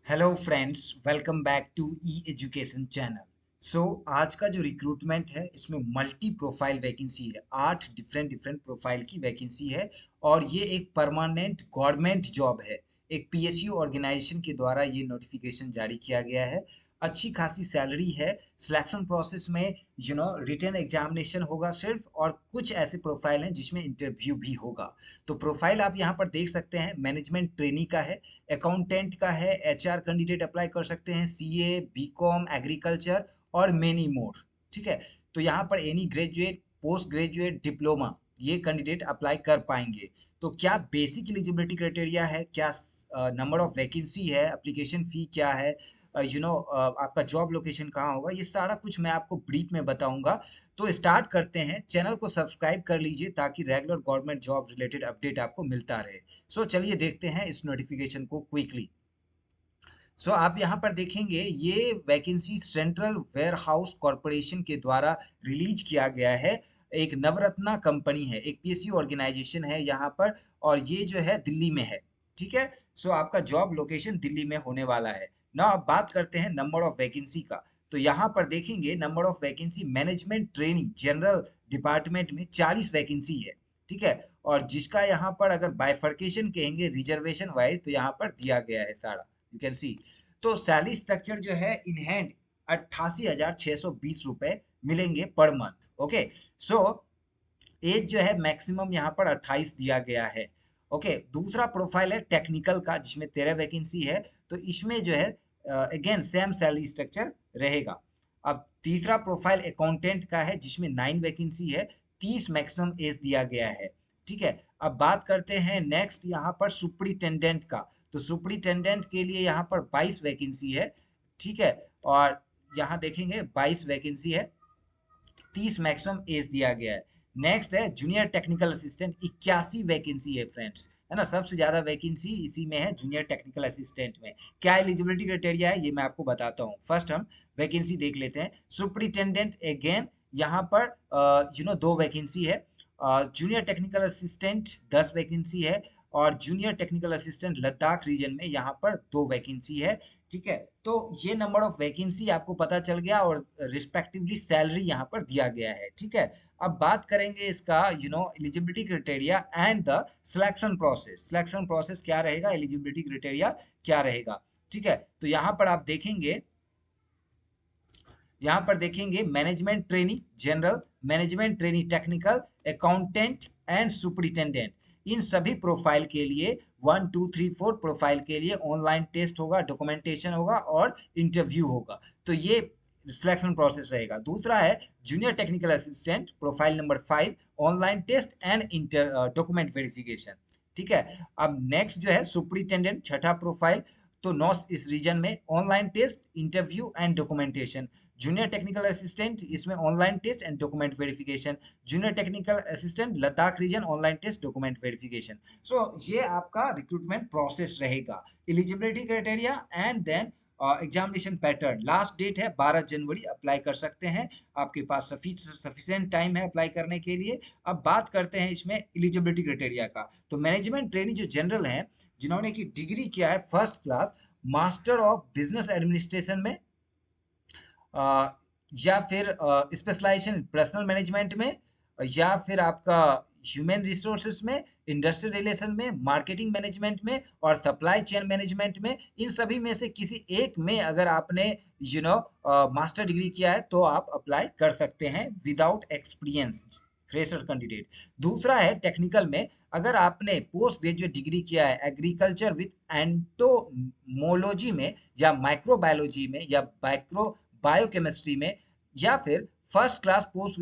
Hello friends, welcome back to E education channel. So आज का जो रिक्रूटमेंट है इसमें मल्टी प्रोफाइल वैकेंसी है। 8 डिफरेंट डिफरेंट प्रोफाइल की वैकेंसी है और ये एक परमानेंट गवर्नमेंट जॉब है। एक पीएसयू ऑर्गेनाइजेशन के द्वारा ये नोटिफिकेशन जारी किया गया है। अच्छी खासी सैलरी है। सिलेक्शन प्रोसेस में रिटन एग्जामिनेशन होगा सिर्फ, और कुछ ऐसे प्रोफाइल हैं जिसमें इंटरव्यू भी होगा। तो प्रोफाइल आप यहाँ पर देख सकते हैं। मैनेजमेंट ट्रेनी का है, अकाउंटेंट का है, एचआर कैंडिडेट अप्लाई कर सकते हैं, सीए, बीकॉम, एग्रीकल्चर और मेनी मोर। ठीक है। तो यहाँ पर any graduate, post graduate, diploma, ये कैंडिडेट अप्लाई कर पाएंगे। तो क्या बेसिक एलिजिबिलिटी क्राइटेरिया है, क्या नंबर ऑफ वैकेंसी है, एप्लीकेशन फी क्या है, आपका जॉब लोकेशन कहाँ होगा, ये सारा कुछ मैं आपको ब्रीफ में बताऊंगा। तो स्टार्ट करते हैं। चैनल को सब्सक्राइब कर लीजिए ताकि regular government job related update आपको मिलता रहे। सो चलिए देखते हैं इस नोटिफिकेशन को क्विकली। सो आप यहाँ पर देखेंगे ये vacancy central warehouse corporation के द्वारा रिलीज किया गया है। एक नवरत्ना कंपनी है, एक पीएसयू ऑर्गेनाइजेशन है यहाँ पर, और ये जो है दिल्ली में है। ठीक है। सो आपका जॉब लोकेशन दिल्ली में होने वाला है ना। अब बात करते हैं नंबर ऑफ वैकेंसी का। तो यहाँ पर देखेंगे number of vacancy management training general department में 40 वैकेंसी है। ठीक है। और जिसका यहाँ पर अगर बाइफर्केशन कहेंगे रिजर्वेशन वाइज, तो यहाँ पर दिया गया है सारा, यू कैन सी। तो सैलरी स्ट्रक्चर जो है इन हैंड 88,620 रुपए मिलेंगे per month. Okay. So as जो है मैक्सिमम यहाँ पर 28 दिया गया है। ओके। दूसरा प्रोफाइल है टेक्निकल का जिसमें 13 वैकेंसी है। तो इसमें जो है अगेन सेम सैलरी स्ट्रक्चर रहेगा। अब तीसरा प्रोफाइल अकाउंटेंट का है जिसमें 9 वैकेंसी है, 30 मैक्सिमम एज दिया गया है। ठीक है। अब बात करते हैं नेक्स्ट यहाँ पर सुपरिटेंडेंट का। तो सुपरिटेंडेंट के लिए यहाँ पर 22 वैकेंसी है। ठीक है। और यहाँ देखेंगे 22 वैकेंसी है, 30 मैक्सिमम एज दिया गया है। नेक्स्ट है जूनियर टेक्निकल असिस्टेंट, 81 वैकेंसी है फ्रेंड्स, है ना। सबसे ज्यादा वैकेंसी इसी में है, जूनियर टेक्निकल असिस्टेंट में। क्या एलिजिबिलिटी क्राइटेरिया है ये मैं आपको बताता हूँ। फर्स्ट हम वैकेंसी देख लेते हैं। सुपरिटेंडेंट अगेन यहाँ पर 2 वैकेंसी है। जूनियर टेक्निकल असिस्टेंट 10 वैकेंसी है। और junior technical assistant Ladakh region में यहाँ पर 2 वैकेंसी है। ठीक है। तो ये नंबर ऑफ वैकेंसी आपको पता चल गया और रिस्पेक्टिवली सैलरी यहाँ पर दिया गया है। ठीक है। अब बात करेंगे इसका eligibility criteria and the selection process. Selection process क्या रहेगा, एलिजिबिलिटी क्राइटेरिया क्या रहेगा। ठीक है। तो यहाँ पर आप देखेंगे, यहाँ पर देखेंगे management trainee general, management trainee technical, accountant and superintendent, इन सभी प्रोफाइल के लिए 1 2 3 4 प्रोफाइल के लिए ऑनलाइन टेस्ट होगा, डॉक्यूमेंटेशन होगा और इंटरव्यू होगा। तो ये सिलेक्शन प्रोसेस रहेगा। दूसरा है junior technical assistant profile number 5, online test and inter document verification. ठीक है। अब नेक्स्ट जो है सुपरिटेंडेंट, छठा प्रोफाइल। तो नॉर्थ इस रीजन में online test, interview and documentation. Junior technical assistant इसमें online test and document verification. Junior technical assistant Ladakh region, online test, document verification. So ये आपका रिक्रूटमेंट प्रोसेस रहेगा। Eligibility criteria and then examination pattern. Last date है 12 जनवरी, apply कर सकते हैं। आपके पास सफिशिएंट टाइम है अप्लाई करने के लिए। अब बात करते हैं इसमें एलिजिबिलिटी क्राइटेरिया का। तो मैनेजमेंट ट्रेनी जो जनरल हैं, जिन्होंने की डिग्री किया है first class master of business administration में, अ, या फिर स्पेशलाइजेशन पर्सनल मैनेजमेंट में, या फिर आपका ह्यूमन रिसोर्सेज में, इंडस्ट्रियल रिलेशन में, मार्केटिंग मैनेजमेंट में और सप्लाई चेन मैनेजमेंट में, इन सभी में से किसी एक में अगर आपने मास्टर डिग्री किया है तो आप अप्लाई कर सकते हैं विदाउट एक्सपीरियंस, फ्रेशर कैंडिडेट। दूसरा है टेक्निकल में, अगर आपने पोस्ट ग्रेजुएट डिग्री किया है एग्रीकल्चर विद एंटोमोलॉजी में, या माइक्रोबायोलॉजी में, या माइक्रो बायोकेमिस्ट्री में, या फिर first class post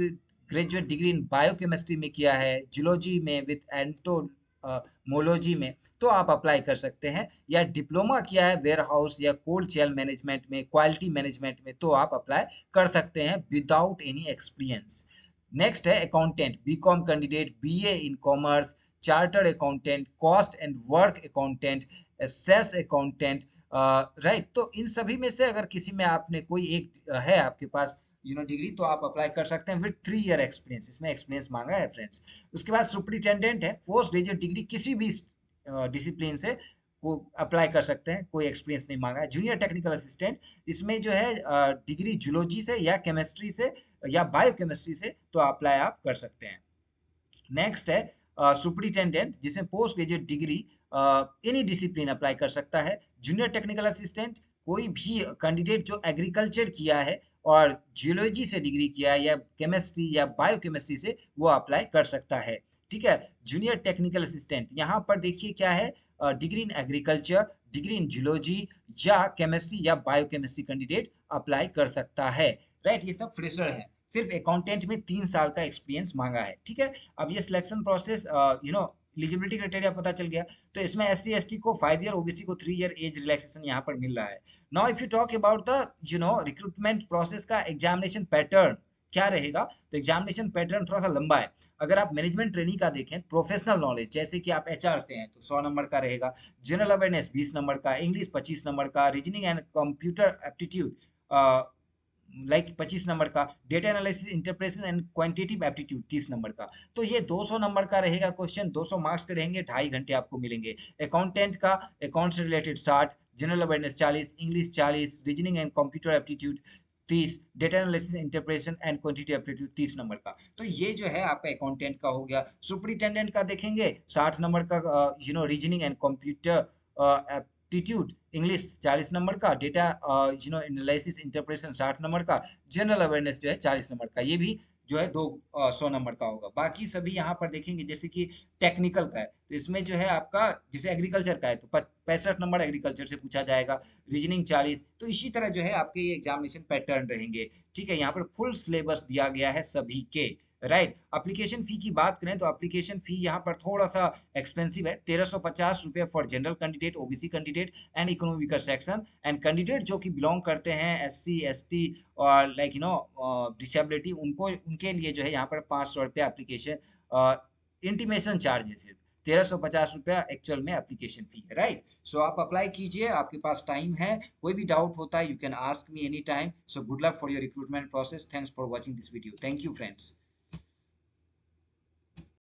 graduate degree in biochemistry में किया है, जियोलॉजी में विद एंटोमोलॉजी में, तो आप अप्लाई कर सकते हैं। या डिप्लोमा किया है वेयर हाउस या कोल्ड चेन मैनेजमेंट में, क्वालिटी मैनेजमेंट में, तो आप अप्लाई कर सकते हैं विदाउट एनी एक्सपीरियंस। नेक्स्ट है accountant, BCom candidate, BA in commerce, chartered accountant, cost and work accountant, sales accountant. Right. तो इन सभी में से अगर किसी में आपने कोई एक है आपके पास डिग्री, तो आप अप्लाई कर सकते हैं विद 3 ईयर एक्सपीरियंस। इसमें एक्सपीरियंस मांगा है फ्रेंड्स। उसके बाद सुपरिटेंडेंट है पोस्ट ग्रेजुएट डिग्री किसी भी डिसिप्लिन से, को अप्लाई कर सकते हैं, कोई एक्सपीरियंस नहीं मांगा है। जूनियर टेक्निकल असिस्टेंट, इसमें जो है डिग्री जूलॉजी से या केमिस्ट्री से या बायोकेमिस्ट्री से तो अप्लाई आप कर सकते हैं। नेक्स्ट है सुपरिटेंडेंट, जिसमें post graduate degree any discipline apply कर सकता है। जूनियर टेक्निकल असिस्टेंट, कोई भी कैंडिडेट जो एग्रीकल्चर किया है और जियोलॉजी से डिग्री किया है या केमिस्ट्री या बायोकेमिस्ट्री से, वो अप्लाई कर सकता है। ठीक है। जूनियर टेक्निकल असिस्टेंट, यहाँ पर देखिए क्या है, degree in agriculture, degree in geology या केमिस्ट्री या बायोकेमिस्ट्री कैंडिडेट अप्लाई कर सकता है। राइट, ये सब फ्रेशर है। सिर्फ अकाउंटेंट में 3 साल का एक्सपीरियंस मांगा है। ठीक है। अब ये सिलेक्शन प्रोसेस एलिजिबिलिटी क्राइटेरिया पता चल गया। तो इसमें एससी एसटी को 5 ईयर, ओबीसी को 3 ईयर एज रिलैक्सेशन यहाँ पर मिल रहा है। Now if you talk about the recruitment process का एग्जामिनेशन पैटर्न क्या रहेगा, तो एग्जामिनेशन पैटर्न थोड़ा सा लंबा है। अगर आप मैनेजमेंट ट्रेनिंग का देखें, प्रोफेशनल नॉलेज जैसे कि आप एचआर से हैं तो 100 नंबर का रहेगा, जनरल अवेयरनेस 20 नंबर का, इंग्लिश 25 नंबर का, reasoning and computer aptitude like 25 number का, data analysis interpretation and quantitative aptitude 30 number का। तो ये 200 नंबर का रहेगा क्वेश्चन, 200 मार्क्स के रहेंगे, 2.5 घंटे आपको मिलेंगे। अकाउंटेंट का अकाउंट से related 60, general awareness 40, English 40, reasoning and computer aptitude 30, data analysis interpretation and quantity aptitude 30 number का। तो ये जो है आपका अकाउंटेंट का हो गया। सुपरिटेंडेंट का देखेंगे 60 नंबर का, reasoning and computer aptitude, English 40 number का, डेटा एनालिसिस इंटरप्रेशन 60 नंबर का, जनरल अवेयरनेस जो है 40 नंबर का। ये भी जो है 100 नंबर का होगा। बाकी सभी यहाँ पर देखेंगे, जैसे कि टेक्निकल का है तो इसमें जो है आपका, जैसे एग्रीकल्चर का है तो 65 नंबर एग्रीकल्चर से पूछा जाएगा, रीजनिंग 40। तो इसी तरह जो है आपके ये एग्जामिनेशन पैटर्न रहेंगे। ठीक है। यहाँ पर फुल सिलेबस दिया गया है सभी के। राइट। एप्लीकेशन फी की बात करें तो एप्लीकेशन फी यहाँ पर थोड़ा सा एक्सपेंसिव है, 1350 रुपये for general candidate, OBC candidate and economical section. And candidate जो कि बिलोंग करते हैं एससी एसटी और लाइक डिसेबिलिटी, उनको उनके लिए जो है यहाँ पर 500 रुपया एप्लीकेशन इंटीमेशन चार्ज है। सिर्फ 1350 रुपया एक्चुअल में एप्लीकेशन फी है। राइट। सो आप अप्लाई कीजिए, आपके पास टाइम है। कोई भी डाउट होता है you can ask me any time. So good luck for your recruitment process. Thanks for watching this video. Thank you friends.